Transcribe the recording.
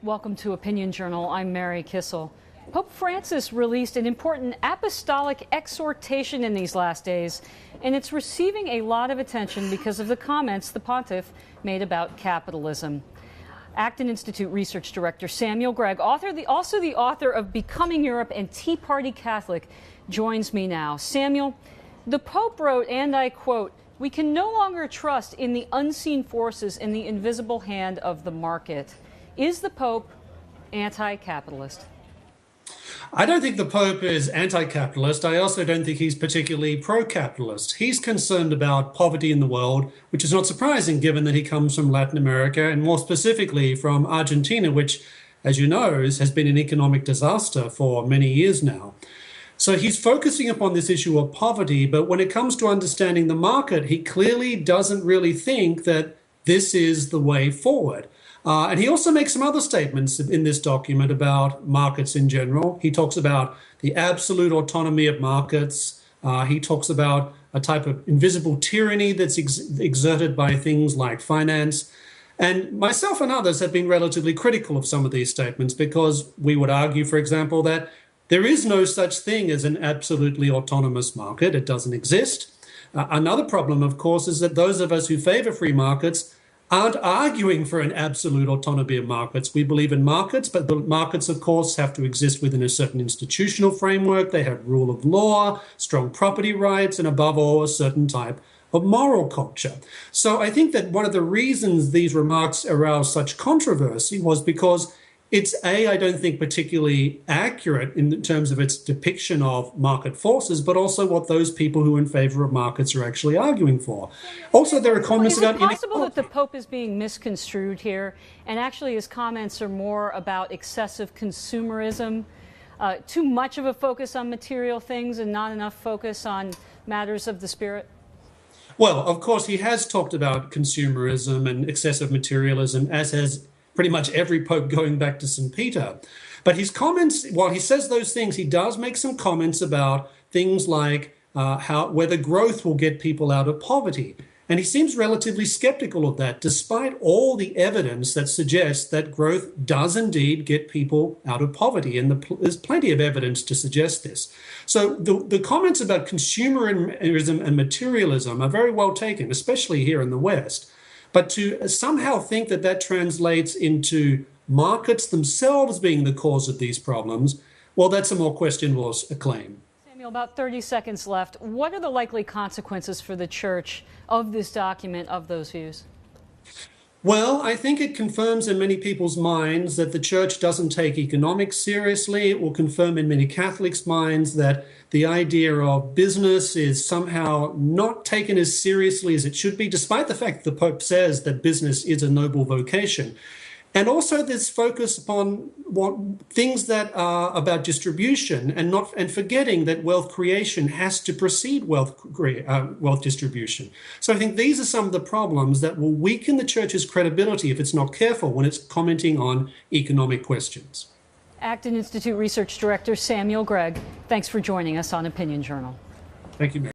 Welcome to Opinion Journal. I'm Mary Kissel. Pope Francis released an important apostolic exhortation in these last days, and it's receiving a lot of attention because of the comments the pontiff made about capitalism. Acton Institute Research Director Samuel Gregg, also the author of Becoming Europe and Tea Party Catholic, joins me now. Samuel, the Pope wrote, and I quote, "We can no longer trust in the unseen forces in the invisible hand of the market." Is the Pope anti-capitalist? I don't think the Pope is anti-capitalist. I also don't think he's particularly pro-capitalist. He's concerned about poverty in the world, which is not surprising given that he comes from Latin America and more specifically from Argentina, which, as you know, has been an economic disaster for many years now. So he's focusing upon this issue of poverty, but when it comes to understanding the market, he clearly doesn't really think that this is the way forward. And he also makes some other statements in this document about markets in general. He talks about the absolute autonomy of markets. He talks about a type of invisible tyranny that's exerted by things like finance. And myself and others have been relatively critical of some of these statements because we would argue, for example, that there is no such thing as an absolutely autonomous market. It doesn't exist. Another problem, of course, is that those of us who favor free markets aren't arguing for an absolute autonomy of markets. We believe in markets, but the markets, of course, have to exist within a certain institutional framework. They have rule of law, strong property rights, and above all, a certain type of moral culture. So I think that one of the reasons these remarks aroused such controversy was because it's I don't think particularly accurate in terms of its depiction of market forces, but also what those people who are in favor of markets are actually arguing for. Also, there are comments about... Is it possible that the Pope is being misconstrued here, and actually his comments are more about excessive consumerism, too much of a focus on material things and not enough focus on matters of the spirit? Well, of course, he has talked about consumerism and excessive materialism, as has pretty much every pope going back to St. Peter. But his comments, while he says those things, he does make some comments about things like whether growth will get people out of poverty. And he seems relatively skeptical of that, despite all the evidence that suggests that growth does indeed get people out of poverty. And there's plenty of evidence to suggest this. So the comments about consumerism and materialism are very well taken, especially here in the West. But to somehow think that that translates into markets themselves being the cause of these problems, well, that's a more questionable claim. Samuel, about 30 seconds left. What are the likely consequences for the Church of this document, of those views? Well, I think it confirms in many people's minds that the Church doesn't take economics seriously. It will confirm in many Catholics' minds that the idea of business is somehow not taken as seriously as it should be, despite the fact that the Pope says that business is a noble vocation. And also this focus upon things that are about distribution and forgetting that wealth creation has to precede wealth distribution. So I think these are some of the problems that will weaken the Church's credibility if it's not careful when it's commenting on economic questions. Acton Institute Research Director Samuel Gregg, thanks for joining us on Opinion Journal. Thank you, Mary.